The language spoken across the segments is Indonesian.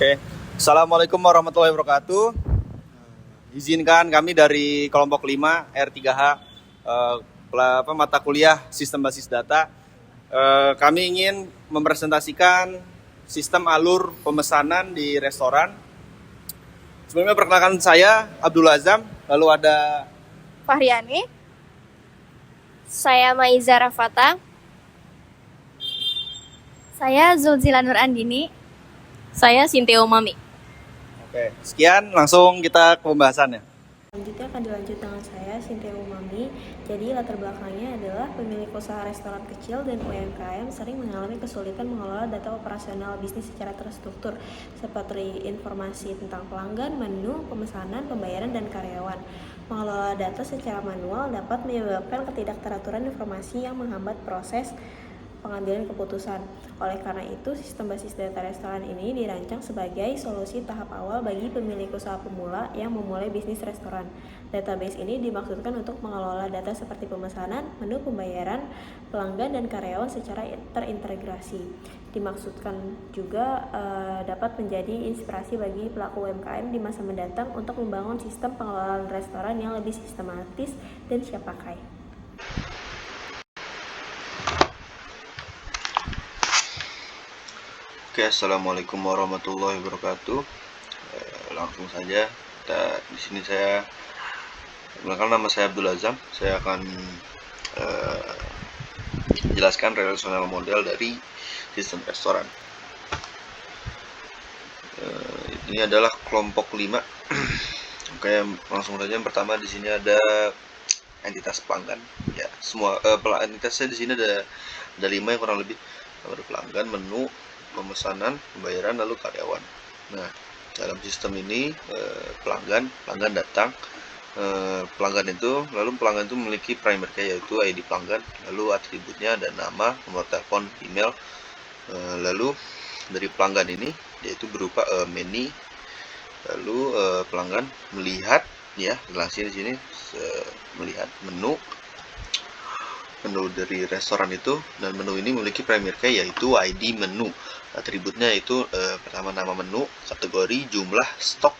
Oke, Assalamualaikum warahmatullahi wabarakatuh. Izinkan kami dari kelompok 5 R3H mata kuliah Sistem Basis Data. Kami ingin mempresentasikan sistem alur pemesanan di restoran. Sebelumnya perkenalkan saya Abdul Azam, lalu ada Fahriani. Saya Maiza Rafata. Saya Zulzila Nur Andini. Saya Sintia Umami. Oke, sekian langsung kita ke pembahasannya. Selanjutnya akan dilanjut dengan saya, Sintia Umami. Jadi latar belakangnya adalah pemilik usaha restoran kecil dan UMKM sering mengalami kesulitan mengelola data operasional bisnis secara terstruktur, seperti informasi tentang pelanggan, menu, pemesanan, pembayaran, dan karyawan. Mengelola data secara manual dapat menyebabkan ketidakteraturan informasi yang menghambat proses pengambilan keputusan. Oleh karena itu, sistem basis data restoran ini dirancang sebagai solusi tahap awal bagi pemilik usaha pemula yang memulai bisnis restoran. Database ini dimaksudkan untuk mengelola data seperti pemesanan, menu, pembayaran, pelanggan, dan karyawan secara terintegrasi. Dimaksudkan juga dapat menjadi inspirasi bagi pelaku UMKM di masa mendatang untuk membangun sistem pengelolaan restoran yang lebih sistematis dan siap pakai. Oke, Assalamualaikum warahmatullahi wabarakatuh. Langsung saja, di sini saya perkenalkan, nama saya Abdul Azam. Saya akan jelaskan relational model dari sistem restoran. Ini adalah kelompok 5. Oke, langsung saja. Yang pertama di sini ada entitas pelanggan. Ya, semua entitasnya di sini ada 5 yang kurang lebih. Ada pelanggan, menu, pemesanan, pembayaran, lalu karyawan. Nah, dalam sistem ini pelanggan datang, pelanggan itu memiliki primary key, yaitu ID pelanggan, lalu atributnya ada nama, nomor telepon, email, lalu dari pelanggan ini yaitu berupa menu, lalu pelanggan melihat, ya, relasi di sini melihat menu dari restoran itu, dan menu ini memiliki primary key yaitu ID menu. Atributnya itu pertama nama menu, kategori, jumlah, stok,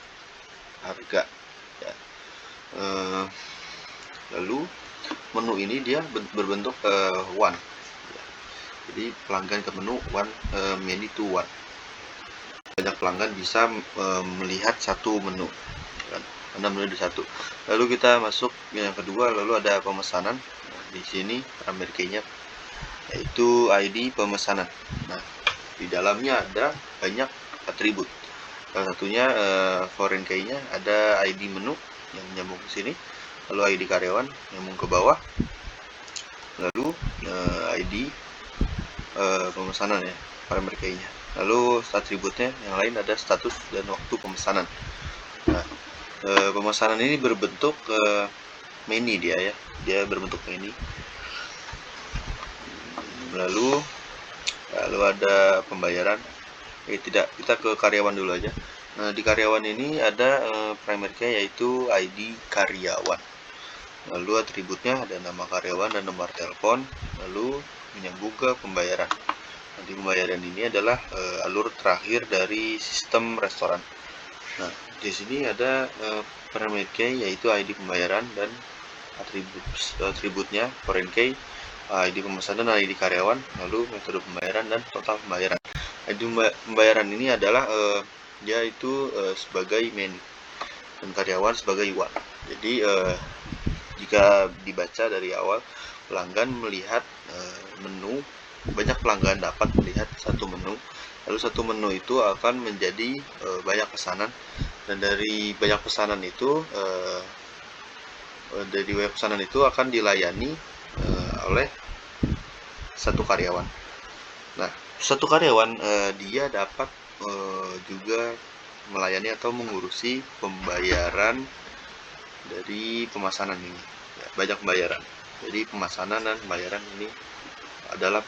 harga. Ya. Lalu menu ini dia berbentuk one. Ya. Jadi pelanggan ke menu one, menu to one. Banyak pelanggan bisa melihat satu menu, karena menu ada satu. Lalu kita masuk yang kedua, lalu ada pemesanan. Nah, di sini primary key-nya yaitu ID pemesanan. Nah, di dalamnya ada banyak atribut. Salah satunya foreign key-nya ada ID menu yang nyambung ke sini, lalu ID karyawan nyambung ke bawah, lalu ID pemesanan, ya, primary key-nya. Lalu atributnya yang lain ada status dan waktu pemesanan. Nah, pemesanan ini berbentuk menu dia berbentuk menu. Lalu ada pembayaran. Kita ke karyawan dulu aja. Nah, di karyawan ini ada primary key yaitu ID karyawan. Lalu atributnya ada nama karyawan dan nomor telepon, lalu menyambung ke pembayaran. Nanti pembayaran ini adalah alur terakhir dari sistem restoran. Nah, di sini ada primary key yaitu ID pembayaran dan atributnya foreign key, ID pemesanan, ID karyawan, lalu metode pembayaran dan total pembayaran. ID pembayaran ini adalah dia itu sebagai menu dan karyawan sebagai one. Jadi jika dibaca dari awal, pelanggan melihat menu, banyak pelanggan dapat melihat satu menu, lalu satu menu itu akan menjadi banyak pesanan, dan dari banyak pesanan itu akan dilayani oleh satu karyawan. Nah, satu karyawan dia dapat juga melayani atau mengurusi pembayaran dari pemesanan ini. Ya, banyak pembayaran. Jadi pemesanan dan pembayaran ini adalah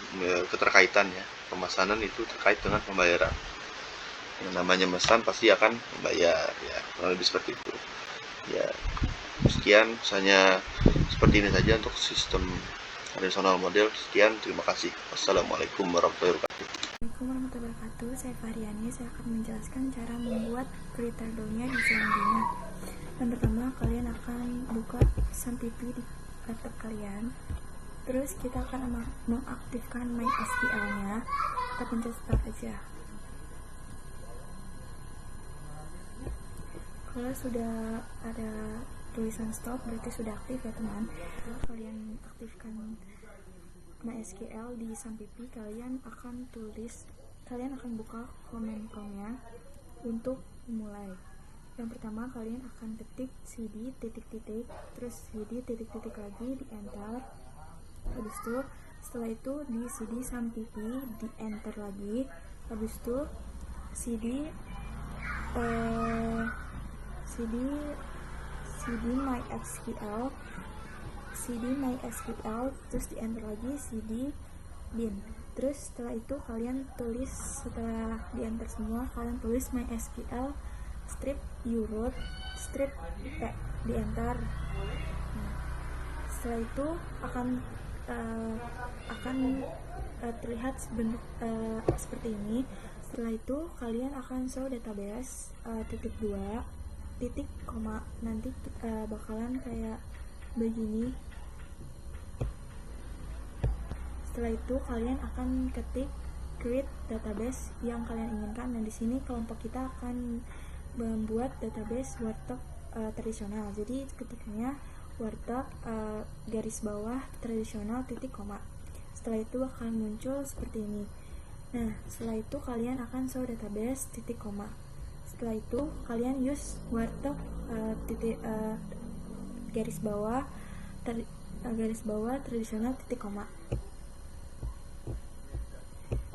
keterkaitan, ya. Pemesanan itu terkait dengan pembayaran. Yang namanya mesan pasti akan membayar, ya. Kurang lebih seperti itu. Ya, sekian, misalnya seperti ini saja untuk sistem relational model. Sekian, terima kasih. Wassalamualaikum warahmatullahi wabarakatuh. Assalamualaikum warahmatullahi wabarakatuh. Saya Fahriani. Saya akan menjelaskan cara membuat create table-nya di selanjutnya. Yang pertama, kalian akan buka SunPP di laptop kalian. Terus kita akan mengaktifkan MySQL-nya. Kita pencet start aja. Kalau sudah ada tulisan stop, berarti sudah aktif ya teman. Kalian aktifkan MySQL di SunPP, kalian akan buka command prompt-nya untuk memulai. Yang pertama, kalian akan ketik cd titik-titik, terus cd titik-titik lagi, di enter. Habis itu, setelah itu di cd SunPP, di enter lagi. Habis itu cd MySQL, terus di enter lagi cd bin. Terus setelah itu kalian tulis, setelah di enter semua, kalian tulis MySQL strip uroot strip di enter. Setelah itu akan terlihat bentuk seperti ini. Setelah itu kalian akan show database titik 2 titik koma, nanti bakalan kayak begini. Setelah itu kalian akan ketik create database yang kalian inginkan. Nah, di sini kelompok kita akan membuat database warteg tradisional. Jadi ketiknya warteg garis bawah tradisional titik koma. Setelah itu akan muncul seperti ini. Nah, setelah itu kalian akan show database titik koma. Setelah itu kalian use warteg garis bawah tradisional titik koma.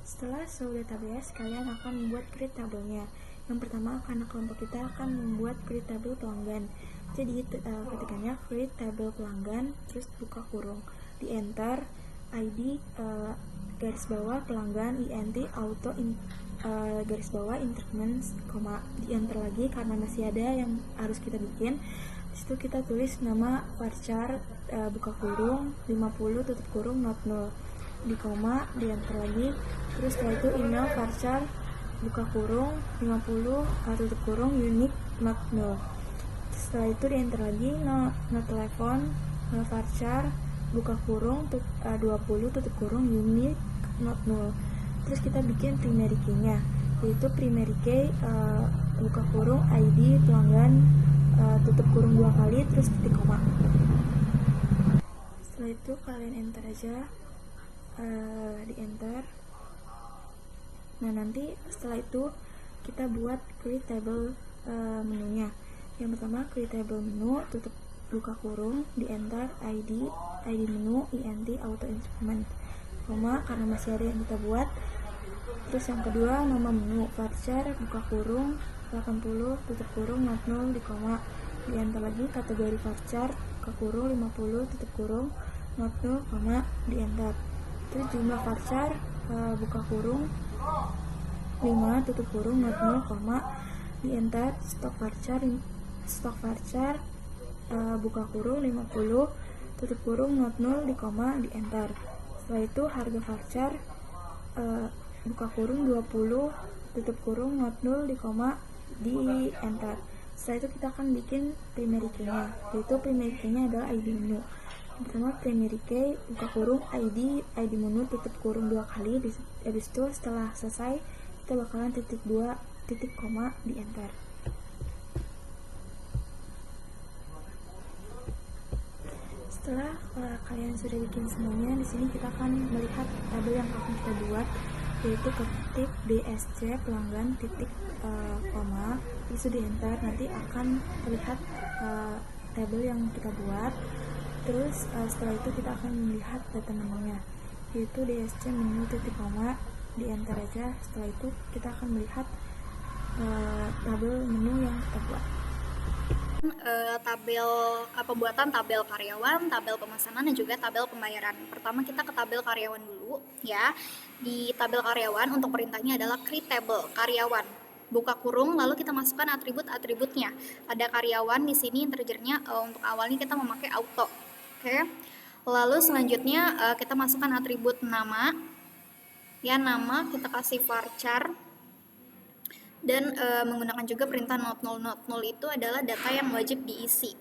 Setelah show database, kalian akan membuat create table-nya. Yang pertama, karena kelompok kita akan membuat create table pelanggan. Jadi ketikanya create table pelanggan, terus buka kurung, di enter ID garis bawah pelanggan int auto garis bawah increment, di enter lagi karena masih ada yang harus kita bikin. Disitu kita tulis nama varchar buka kurung 50 tutup kurung not null, di koma, di enter lagi. Terus setelah itu email varchar buka kurung 50 tutup kurung unique not null. Setelah itu di enter lagi no telepon varchar buka kurung 20 tutup kurung unique not null. Terus kita bikin primary key-nya, yaitu primary key buka kurung ID pelanggan tutup kurung 2 kali terus titik koma. Setelah itu kalian enter aja, di enter. Nah, nanti setelah itu kita buat create table menunya. Yang pertama, create table menu, tutup buka kurung, di enter ID menu int auto instrument, koma, karena masih ada yang kita buat. Terus yang kedua, nama menu varchar buka kurung 80 tutup kurung not null, di koma, di enter lagi. Kategori varchar buka kurung 50 tutup kurung not null, koma, di enter. Terus jumlah varchar buka kurung 5 tutup kurung not null, koma, di enter. Stok varchar buka kurung 50 tutup kurung not null, di koma, di enter. Setelah itu harga varchar buka kurung 20 tutup kurung not null, di koma, di enter. Setelah itu kita akan bikin primary key-nya, yaitu primary key-nya adalah ID menu. Yang pertama, primary key buka kurung ID menu tutup kurung 2 kali. Habis itu setelah selesai kita bakalan titik 2 titik koma, di enter. Setelah kalian sudah bikin semuanya, di sini kita akan melihat tabel yang akan kita buat, yaitu ketik DSC pelanggan titik koma, itu di enter. Nanti akan terlihat tabel yang kita buat. Terus setelah itu kita akan melihat data menunya, yaitu DSC menu titik koma, di enter aja. Setelah itu kita akan melihat tabel menu yang kita buat. Pembuatan tabel karyawan, tabel pemesanan, dan juga tabel pembayaran. Pertama kita ke tabel karyawan dulu ya. Di tabel karyawan untuk perintahnya adalah create table karyawan buka kurung, lalu kita masukkan atribut-atributnya. Ada karyawan di sini, integernya untuk awalnya kita memakai auto. Oke. Lalu selanjutnya kita masukkan atribut nama Ya, nama kita kasih varchar, dan menggunakan juga perintah not null itu adalah data yang wajib diisi.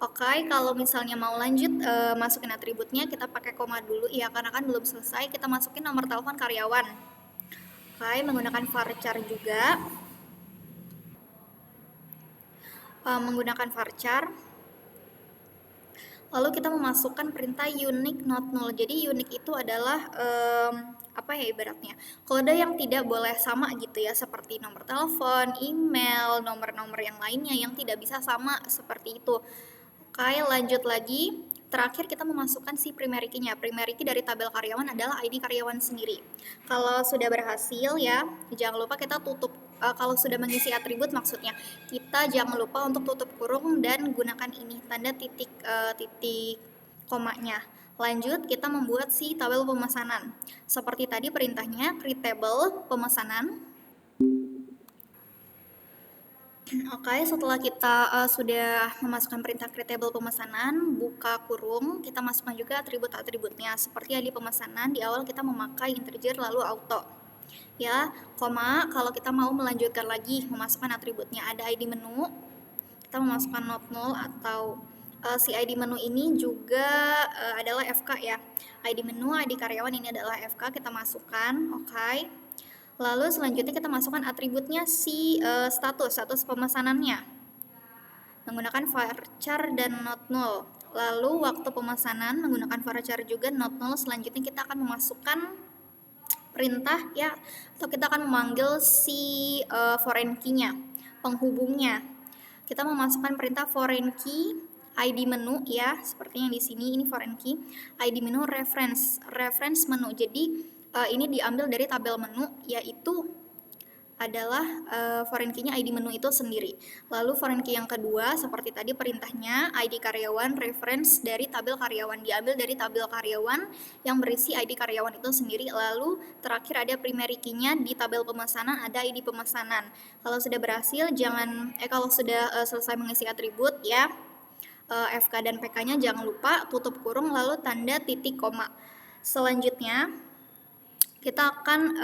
Oke, kalau misalnya mau lanjut masukin atributnya, kita pakai koma dulu ya, karena kan belum selesai. Kita masukin nomor telepon karyawan. Oke, menggunakan varchar juga. Menggunakan varchar. Lalu kita memasukkan perintah unique not null. Jadi unique itu adalah apa ya ibaratnya, kode yang tidak boleh sama gitu ya, seperti nomor telepon, email, nomor-nomor yang lainnya yang tidak bisa sama seperti itu. Oke, lanjut lagi. Terakhir kita memasukkan si primary key-nya. Primary key dari tabel karyawan adalah ID karyawan sendiri. Kalau sudah berhasil ya, jangan lupa kita tutup. Kalau sudah mengisi atribut maksudnya, kita jangan lupa untuk tutup kurung dan gunakan ini tanda titik komanya. Lanjut, kita membuat si tabel pemesanan. Seperti tadi perintahnya create table pemesanan. Oke, setelah kita sudah memasukkan perintah create table pemesanan, buka kurung, kita masukkan juga atribut-atributnya. Seperti yang di pemesanan, di awal kita memakai integer lalu auto. Ya, koma, kalau kita mau melanjutkan lagi memasukkan atributnya, ada ID menu, kita memasukkan not null atau si ID menu ini juga adalah FK ya. ID menu, ID karyawan ini adalah FK, kita masukkan, oke. Lalu selanjutnya kita masukkan atributnya si status pemesanannya menggunakan varchar dan not null. Lalu waktu pemesanan menggunakan varchar juga not null. Selanjutnya kita akan memasukkan perintah ya, atau kita akan memanggil si foreign key-nya, penghubungnya. Kita memasukkan perintah foreign key ID menu ya, seperti yang di sini ini foreign key ID menu reference menu. Jadi ini diambil dari tabel menu, yaitu adalah foreign key-nya ID menu itu sendiri. Lalu foreign key yang kedua seperti tadi perintahnya ID karyawan reference dari tabel karyawan, diambil dari tabel karyawan yang berisi ID karyawan itu sendiri. Lalu terakhir ada primary key-nya di tabel pemesanan, ada ID pemesanan. Kalau sudah berhasil kalau sudah selesai mengisi atribut ya, FK dan PK-nya jangan lupa tutup kurung lalu tanda titik koma. Selanjutnya kita akan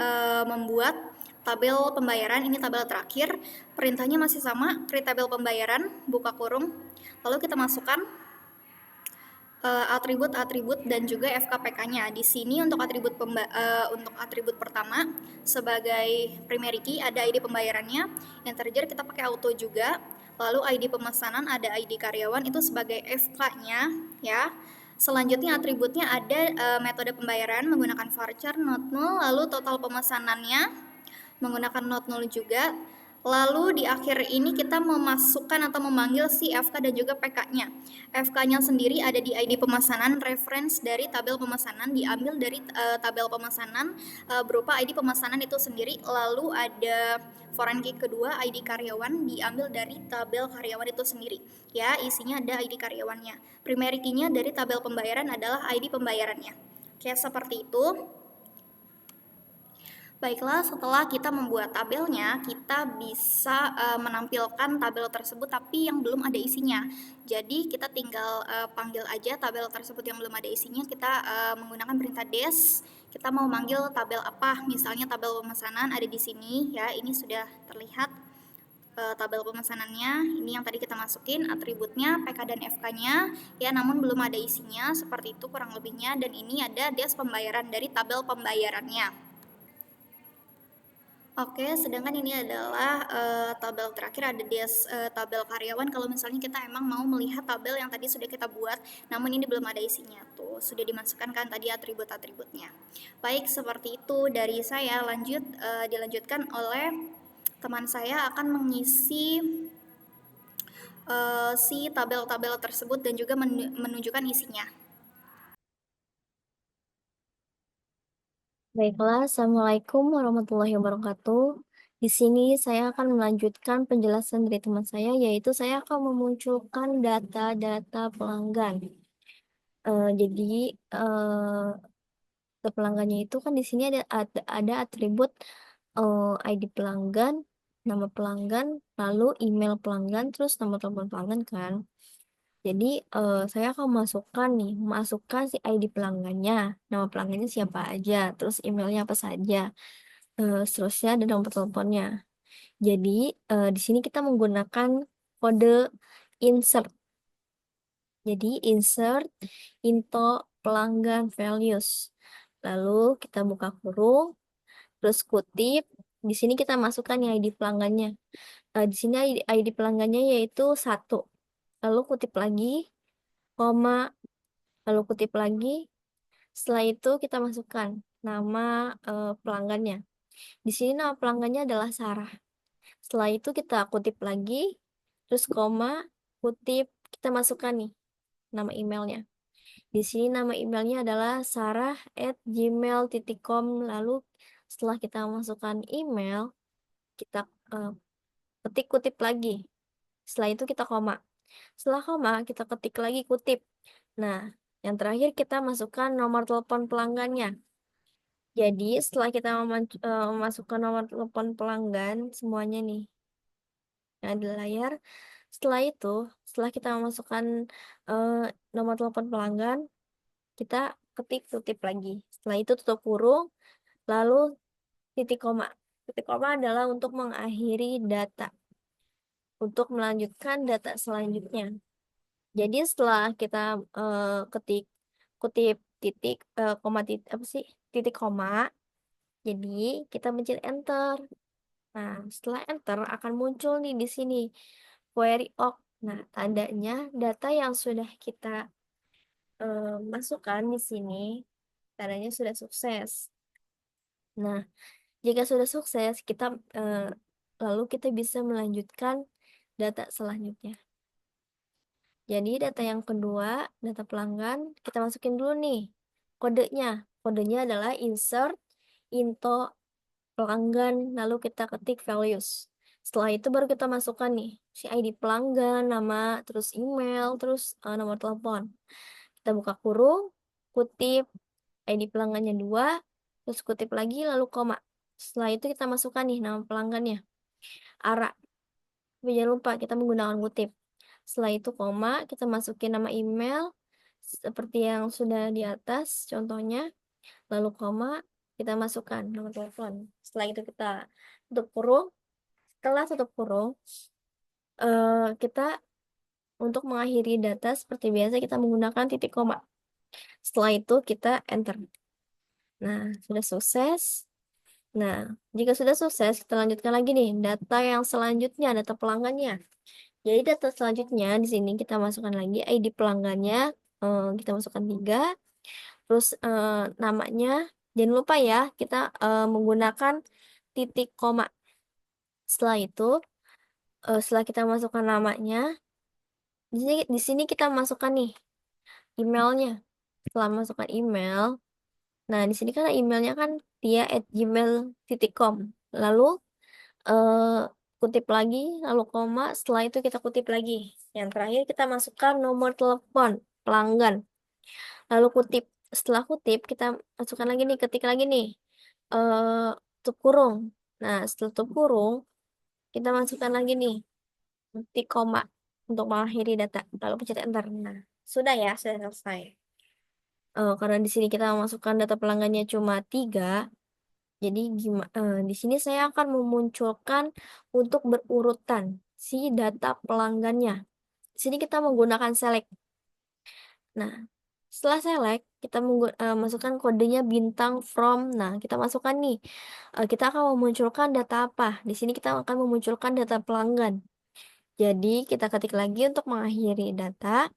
membuat tabel pembayaran. Ini tabel terakhir, perintahnya masih sama, create tabel pembayaran, buka kurung, lalu kita masukkan atribut-atribut dan juga FKPK-nya. Di sini untuk atribut pertama sebagai primary key ada ID pembayarannya, integer kita pakai auto juga, lalu ID pemesanan ada ID karyawan itu sebagai FK-nya ya. Selanjutnya atributnya ada metode pembayaran menggunakan varchar not null, lalu total pemesanannya menggunakan not null juga. Lalu di akhir ini kita memasukkan atau memanggil si FK dan juga PK-nya. FK-nya sendiri ada di ID pemesanan, reference dari tabel pemesanan diambil dari tabel pemesanan berupa ID pemesanan itu sendiri. Lalu ada foreign key kedua ID karyawan diambil dari tabel karyawan itu sendiri. Ya, isinya ada ID karyawannya. Primary key-nya dari tabel pembayaran adalah ID pembayarannya. Oke, seperti itu. Baiklah, setelah kita membuat tabelnya, kita bisa menampilkan tabel tersebut tapi yang belum ada isinya. Jadi kita tinggal panggil aja tabel tersebut yang belum ada isinya. Kita menggunakan perintah des. Kita mau manggil tabel apa? Misalnya tabel pemesanan ada di sini ya. Ini sudah terlihat tabel pemesanannya. Ini yang tadi kita masukin atributnya, PK dan FK-nya ya, namun belum ada isinya. Seperti itu kurang lebihnya. Dan ini ada des pembayaran dari tabel pembayarannya. Oke, sedangkan ini adalah tabel terakhir, ada des tabel karyawan. Kalau misalnya kita emang mau melihat tabel yang tadi sudah kita buat, namun ini belum ada isinya tuh, sudah dimasukkan kan tadi atribut-atributnya. Baik, seperti itu dari saya. Dilanjutkan oleh teman saya akan mengisi si tabel-tabel tersebut dan juga menunjukkan isinya. Baiklah, Assalamualaikum warahmatullahi wabarakatuh. Di sini saya akan melanjutkan penjelasan dari teman saya, yaitu saya akan memunculkan data-data pelanggan. Jadi data pelanggannya itu kan di sini ada atribut ID pelanggan, nama pelanggan, lalu email pelanggan, terus nomor telepon pelanggan kan. Jadi saya akan masukkan si ID pelanggannya, nama pelanggannya siapa aja, terus emailnya apa saja, seterusnya dan nomor teleponnya. Jadi di sini kita menggunakan kode insert. Jadi insert into pelanggan values. Lalu kita buka kurung, terus kutip. Di sini kita masukkan ya ID pelanggannya. Di sini ID pelanggannya yaitu 1. Lalu kutip lagi, koma, lalu kutip lagi. Setelah itu kita masukkan nama pelanggannya. Di sini nama pelanggannya adalah Sarah. Setelah itu kita kutip lagi, terus koma, kutip, kita masukkan nih nama emailnya. Di sini nama emailnya adalah sarah@gmail.com. Lalu setelah kita masukkan email, kita ketik kutip lagi. Setelah itu kita koma. Setelah koma, kita ketik lagi kutip. Nah, yang terakhir kita masukkan nomor telepon pelanggannya. Jadi setelah kita memasukkan nomor telepon pelanggan semuanya nih yang ada di layar. Setelah itu, setelah kita memasukkan eh, nomor telepon pelanggan, kita ketik kutip lagi. Setelah itu tutup kurung, lalu titik koma. Titik koma adalah untuk mengakhiri data, untuk melanjutkan data selanjutnya. Jadi setelah kita ketik kutip titik koma titik apa sih titik koma, jadi kita mencet enter. Nah, setelah enter akan muncul nih di sini query awk. Nah, tandanya data yang sudah kita masukkan di sini tandanya sudah sukses. Nah, jika sudah sukses, lalu kita bisa melanjutkan data selanjutnya. Jadi data yang kedua, data pelanggan, kita masukin dulu nih kodenya. Kodenya adalah insert into pelanggan, lalu kita ketik values. Setelah itu baru kita masukkan nih si ID pelanggan, nama, terus email, terus nomor telepon. Kita buka kurung, kutip ID pelanggannya 2, terus kutip lagi, lalu koma. Setelah itu kita masukkan nih nama pelanggannya, Ara. Tapi jangan lupa kita menggunakan kutip. Setelah itu koma, kita masukin nama email seperti yang sudah di atas contohnya. Lalu koma, kita masukkan nomor telepon. Setelah itu kita tutup kurung. Setelah tutup kurung, kita untuk mengakhiri data seperti biasa kita menggunakan titik koma. Setelah itu kita enter. Nah, sudah sukses. Nah, jika sudah sukses, kita lanjutkan lagi nih data yang selanjutnya, data pelanggannya. Jadi data selanjutnya di sini kita masukkan lagi ID pelanggannya, kita masukkan 3, terus namanya, jangan lupa ya kita menggunakan titik koma. Setelah itu, setelah kita masukkan namanya, di sini kita masukkan nih emailnya. Setelah masukkan email, nah di sini kan emailnya kan tia@gmail.com. Lalu kutip lagi, lalu koma, setelah itu kita kutip lagi. Yang terakhir kita masukkan nomor telepon pelanggan. Lalu kutip. Setelah kutip kita masukkan lagi nih, ketik lagi nih. Tutup kurung. Nah, setelah tutup kurung, kita masukkan lagi nih titik koma untuk mengakhiri data. Lalu pencet enter. Nah, sudah ya, sudah selesai. Karena di sini kita memasukkan data pelanggannya cuma 3, jadi di sini saya akan memunculkan untuk berurutan si data pelanggannya. Di sini kita menggunakan select. Nah, setelah select, kita masukkan kodenya bintang from. Nah, kita masukkan nih. Kita akan memunculkan data apa? Di sini kita akan memunculkan data pelanggan. Jadi, kita ketik lagi untuk mengakhiri data,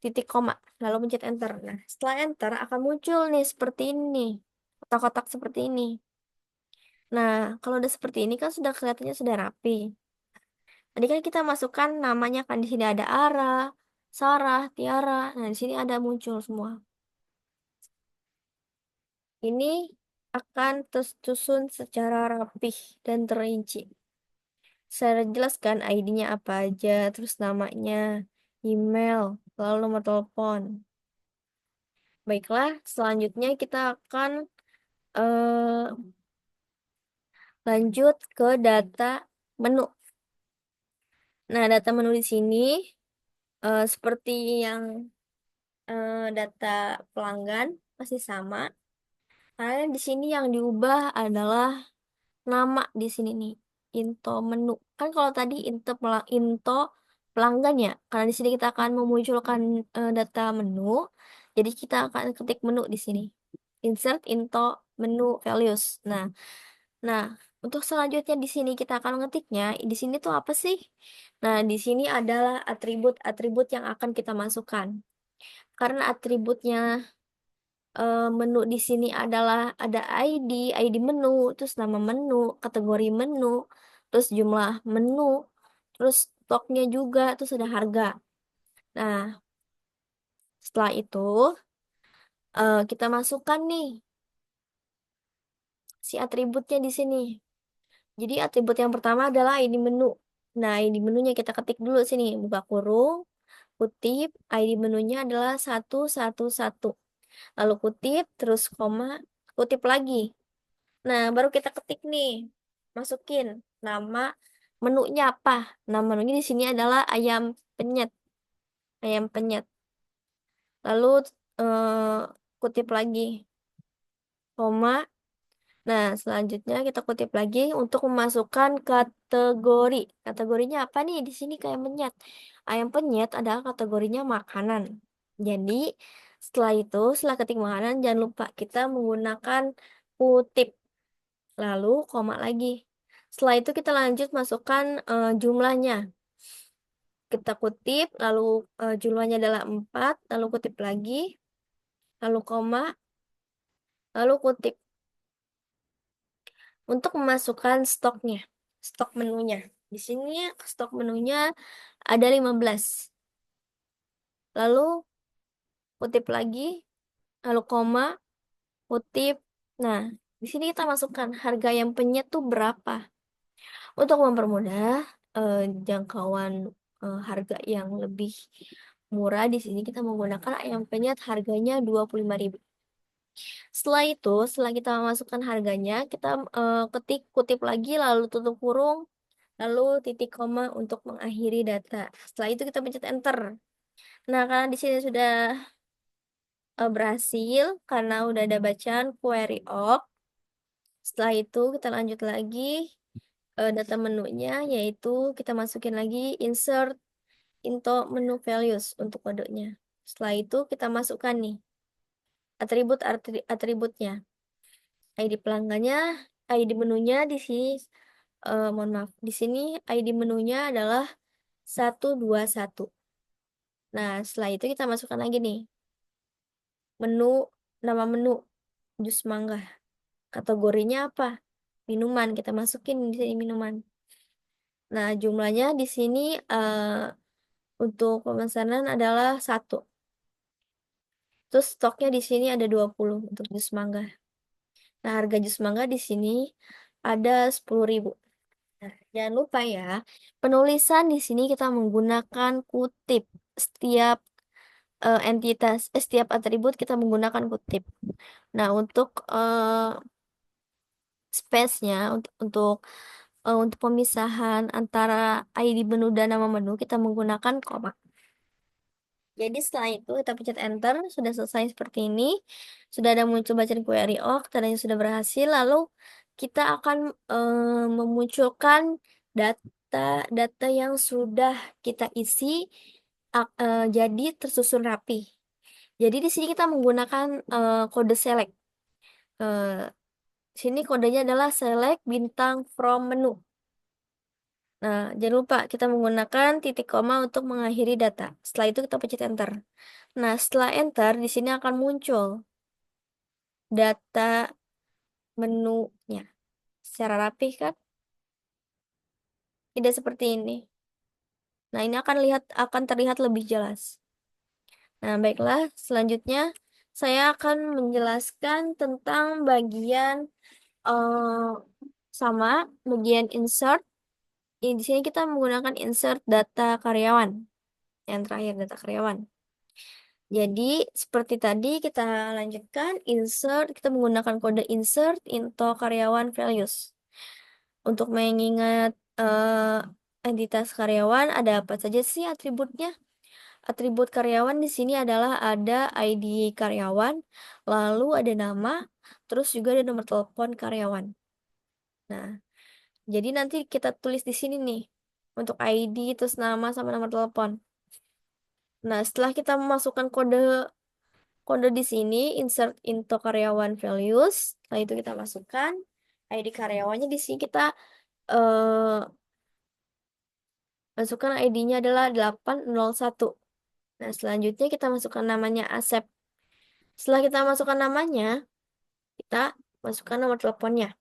titik koma, lalu pencet enter. Nah, setelah enter akan muncul nih seperti ini. Kotak-kotak seperti ini. Nah, kalau udah seperti ini kan sudah kelihatannya sudah rapi. Tadi kan kita masukkan namanya kan di sini ada Ara, Sarah, Tiara. Nah, di sini ada muncul semua. Ini akan tersusun secara rapih dan terinci. Saya jelaskan ID-nya apa aja, terus namanya, email, lalu nomor telepon. Baiklah, selanjutnya kita akan eh, lanjut ke data menu. Nah, data menu di sini Seperti yang data pelanggan masih sama. Karena di sini yang diubah adalah nama di sini nih, into menu. Kan kalau tadi into pelanggan ya. Karena di sini kita akan memunculkan data menu, jadi kita akan ketik menu di sini. Insert into menu values. Nah, untuk selanjutnya di sini kita akan ngetiknya. Di sini tuh apa sih? Nah, di sini adalah atribut-atribut yang akan kita masukkan. Karena atributnya menu di sini adalah ada ID menu, terus nama menu, kategori menu, terus jumlah menu, terus stoknya juga, terus ada harga. Nah, setelah itu kita masukkan nih si atributnya di sini. Jadi atribut yang pertama adalah ID menu. Nah, ID menunya kita ketik dulu sini, buka kurung, kutip, ID menunya adalah 111. Lalu kutip, terus koma, kutip lagi. Nah, baru kita ketik nih, masukin nama menunya apa. Nama menunya di sini adalah ayam penyet. Ayam penyet. Lalu kutip lagi, koma. Nah, selanjutnya kita kutip lagi untuk memasukkan kategori. Kategorinya apa nih? Di sini kayak penyet. Ayam penyet adalah kategorinya makanan. Jadi, setelah ketik makanan, jangan lupa kita menggunakan kutip. Lalu, koma lagi. Setelah itu kita lanjut masukkan jumlahnya. Kita kutip, lalu jumlahnya adalah 4, lalu kutip lagi, lalu koma, lalu kutip. Untuk memasukkan stoknya, stok menunya. Di sini stok menunya ada 15. Lalu kutip lagi, lalu koma, kutip. Nah, di sini kita masukkan harga yang penyet tuh berapa. Untuk mempermudah jangkauan harga yang lebih murah, di sini kita menggunakan ayam penyet harganya 25.000. Setelah kita masukkan harganya, kita ketik kutip lagi, lalu tutup kurung, lalu titik koma untuk mengakhiri data. Setelah itu kita pencet enter. Nah, karena di sini sudah berhasil, karena udah ada bacaan query op. Setelah itu kita lanjut lagi data menunya, yaitu kita masukin lagi insert into menu values untuk kodenya. Setelah itu kita masukkan nih atributnya. ID pelanggannya, ID menunya di sini, mohon maaf, di sini ID menunya adalah 121. Nah, setelah itu kita masukkan lagi nih menu, nama menu jus mangga. Kategorinya apa? Minuman. Kita masukin di sini minuman. Nah, jumlahnya di sini untuk pemesanan adalah 1. Terus stoknya di sini ada 20 untuk jus mangga. Nah, harga jus mangga di sini ada 10.000. Nah, jangan lupa ya, penulisan di sini kita menggunakan kutip. Setiap atribut kita menggunakan kutip. Nah, untuk space-nya, untuk pemisahan antara ID menu dan nama menu, kita menggunakan koma. Jadi setelah itu kita pencet enter, sudah selesai seperti ini. Sudah ada muncul bacaan query awk, tandanya sudah berhasil. Lalu kita akan memunculkan data yang sudah kita isi jadi tersusun rapi. Jadi di sini kita menggunakan kode select. Sini kodenya adalah select bintang from menu. Nah, jangan lupa kita menggunakan titik koma untuk mengakhiri data. Setelah itu kita pencet enter. Nah, setelah enter di sini akan muncul data menunya secara rapih kan? Tidak seperti ini. Nah, ini akan terlihat lebih jelas. Nah, baiklah, selanjutnya saya akan menjelaskan tentang bagian bagian insert. Di sini kita menggunakan insert data karyawan. Yang terakhir data karyawan. Jadi seperti tadi kita lanjutkan insert, kita menggunakan kode insert into karyawan values. Untuk mengingat entitas karyawan ada apa saja sih atributnya? atribut karyawan di sini adalah ada ID karyawan, lalu ada nama, terus juga ada nomor telepon karyawan. Nah, jadi nanti kita tulis di sini nih untuk ID, terus nama sama nomor telepon. Nah, setelah kita memasukkan kode di sini, insert into karyawan values, setelah itu kita masukkan ID karyawannya. Di sini kita masukkan ID-nya adalah 801. Nah, selanjutnya kita masukkan namanya Asep. Setelah kita masukkan namanya, kita masukkan nomor teleponnya.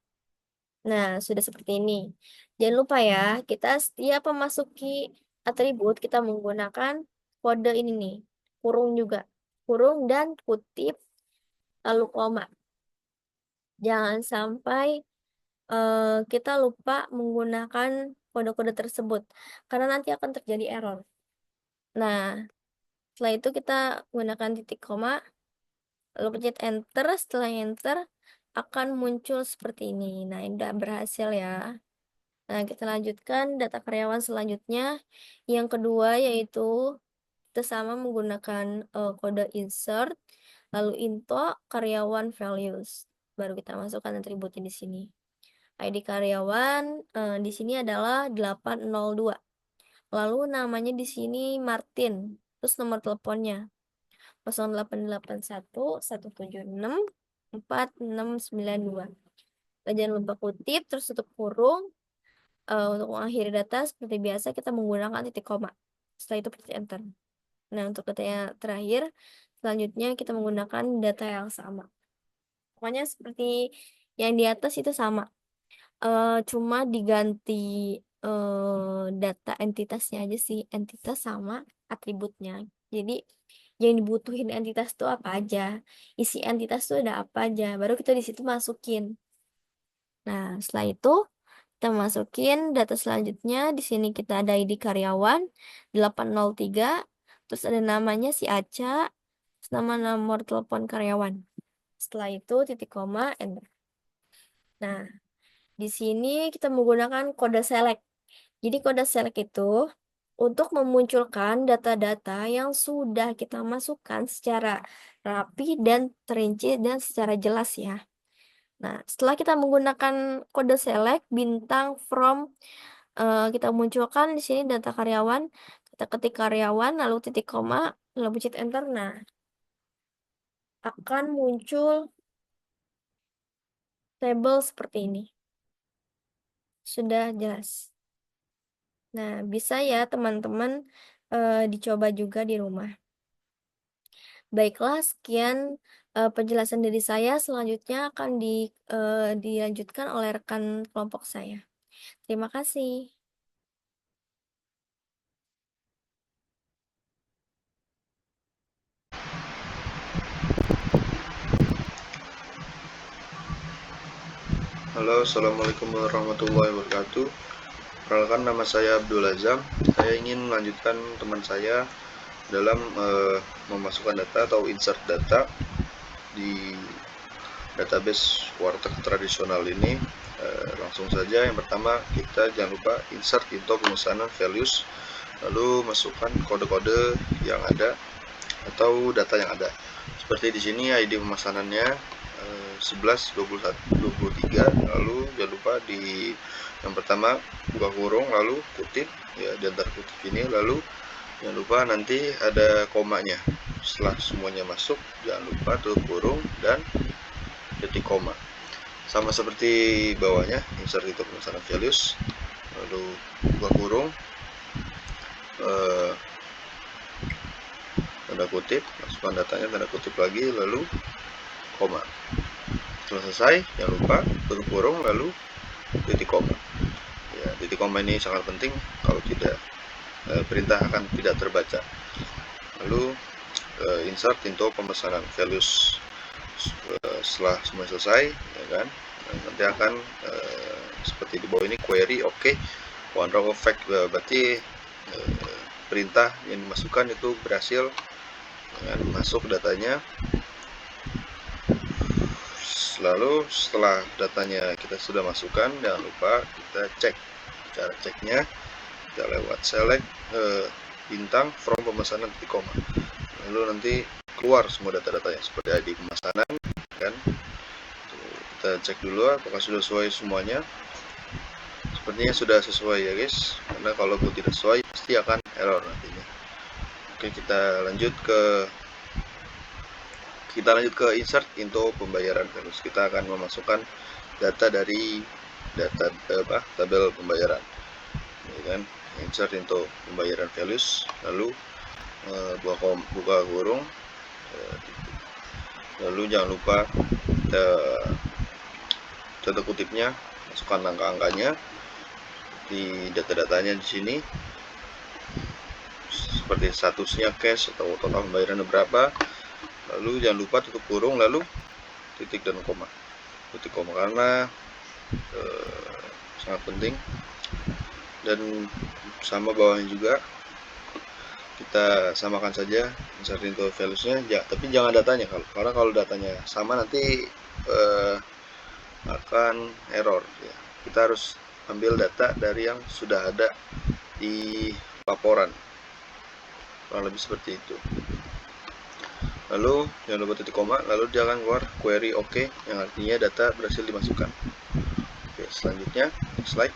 Nah, sudah seperti ini. Jangan lupa ya, kita setiap memasuki atribut, kita menggunakan kode ini nih. Kurung juga. Kurung dan kutip, lalu koma. Jangan sampai kita lupa menggunakan kode-kode tersebut, karena nanti akan terjadi error. Nah, setelah itu kita gunakan titik koma, lalu pencet enter. Setelah enter, akan muncul seperti ini. Nah, ini udah berhasil ya. Nah, kita lanjutkan data karyawan selanjutnya. Yang kedua yaitu kita sama menggunakan kode insert, lalu into karyawan values. Baru kita masukkan atributnya di sini. ID karyawan di sini adalah 802. Lalu namanya di sini Martin. Terus nomor teleponnya 0881 176 4692. Jangan lupa kutip, terus tutup kurung. Untuk mengakhiri data seperti biasa kita menggunakan titik koma. Setelah itu pencet enter. Nah, untuk data yang terakhir, selanjutnya kita menggunakan data yang sama. Pokoknya seperti yang di atas itu sama. Cuma diganti data entitasnya aja sih, entitas sama atributnya. Jadi yang dibutuhin entitas itu apa aja, isi entitas itu ada apa aja, baru kita di situ masukin. Nah, setelah itu kita masukin data selanjutnya. Di sini kita ada ID karyawan 803, terus ada namanya si Aca, terus nama nomor telepon karyawan. Setelah itu titik koma enter. Nah, di sini kita menggunakan kode select. Jadi kode select itu untuk memunculkan data-data yang sudah kita masukkan secara rapi dan terinci dan secara jelas ya. Nah, setelah kita menggunakan kode select bintang from, kita munculkan di sini data karyawan, kita ketik karyawan lalu titik koma lalu pencet enter. Nah, akan muncul tabel seperti ini. Sudah jelas. Nah, bisa ya teman-teman dicoba juga di rumah. Baiklah, sekian penjelasan dari saya. Selanjutnya akan dilanjutkan oleh rekan kelompok saya. Terima kasih. Halo, assalamualaikum warahmatullahi wabarakatuh. Perkenalkan, nama saya Abdul Azam. Saya ingin melanjutkan teman saya dalam memasukkan data atau insert data di database warteg tradisional ini. Langsung saja, yang pertama kita jangan lupa insert into pemesanan values, lalu masukkan kode-kode yang ada atau data yang ada. Seperti di sini ID pemesanannya 11 21 23, lalu jangan lupa di yang pertama buka kurung lalu kutip ya, di antara kutip ini, lalu jangan lupa nanti ada komanya. Setelah semuanya masuk, jangan lupa tutup kurung dan titik koma. Sama seperti bawahnya, insert itu pemesanan values, lalu buka kurung, tanda kutip, masukkan datanya, tanda kutip lagi, lalu koma. Setelah selesai, jangan lupa tutup kurung lalu titik koma. Ya, titik koma ini sangat penting, kalau tidak perintah akan tidak terbaca. Lalu insert into pemesanan values. Setelah semua selesai, ya kan, nanti akan seperti di bawah ini query oke, one row of fact, berarti perintah yang dimasukkan itu berhasil, ya, masuk datanya. Lalu setelah datanya kita sudah masukkan, jangan lupa kita cek. Cara ceknya kita lewat select bintang from pemesanan titik koma. Lalu nanti keluar semua data-datanya seperti ID pemesanan kan. Kita cek dulu apakah sudah sesuai semuanya. Sepertinya sudah sesuai ya guys, karena kalau tidak sesuai pasti akan error nantinya. Oke, kita lanjut ke insert into pembayaran. Terus kita akan memasukkan data dari tabel pembayaran, ya kan? Insert into pembayaran values, lalu buka kurung, lalu jangan lupa tanda kutipnya, masukkan angka-angkanya di data-datanya di sini, seperti statusnya cash atau total pembayaran berapa. Lalu jangan lupa tutup kurung, lalu titik dan koma. Titik koma karena sangat penting, dan sama bawahnya juga kita samakan saja insert into values-nya ya, tapi jangan datanya, karena kalau datanya sama nanti akan error ya. Kita harus ambil data dari yang sudah ada di laporan, kurang lebih seperti itu. Lalu jangan lupa titik koma, lalu dia akan keluar query OK, yang artinya data berhasil dimasukkan. Oke, selanjutnya next slide.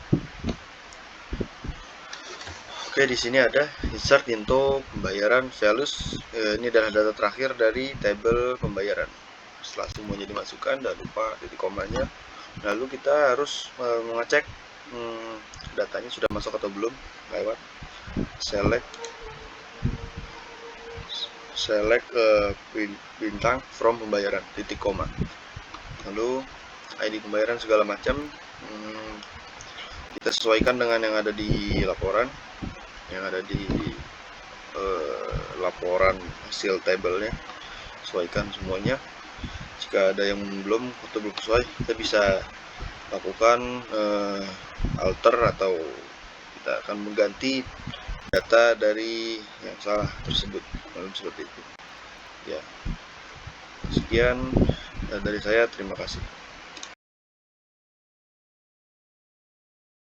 Oke, di sini ada insert into pembayaran values. Ini adalah data terakhir dari tabel pembayaran. Setelah semuanya dimasukkan, jangan lupa titik komanya. Lalu kita harus mengecek datanya sudah masuk atau belum lewat select bintang from pembayaran titik koma, lalu ID pembayaran segala macam kita sesuaikan dengan yang ada di laporan, laporan hasil tabelnya, sesuaikan semuanya. Jika ada yang belum sesuai, kita bisa lakukan alter atau kita akan mengganti data dari yang salah tersebut, seperti itu ya. Sekian dari saya, terima kasih.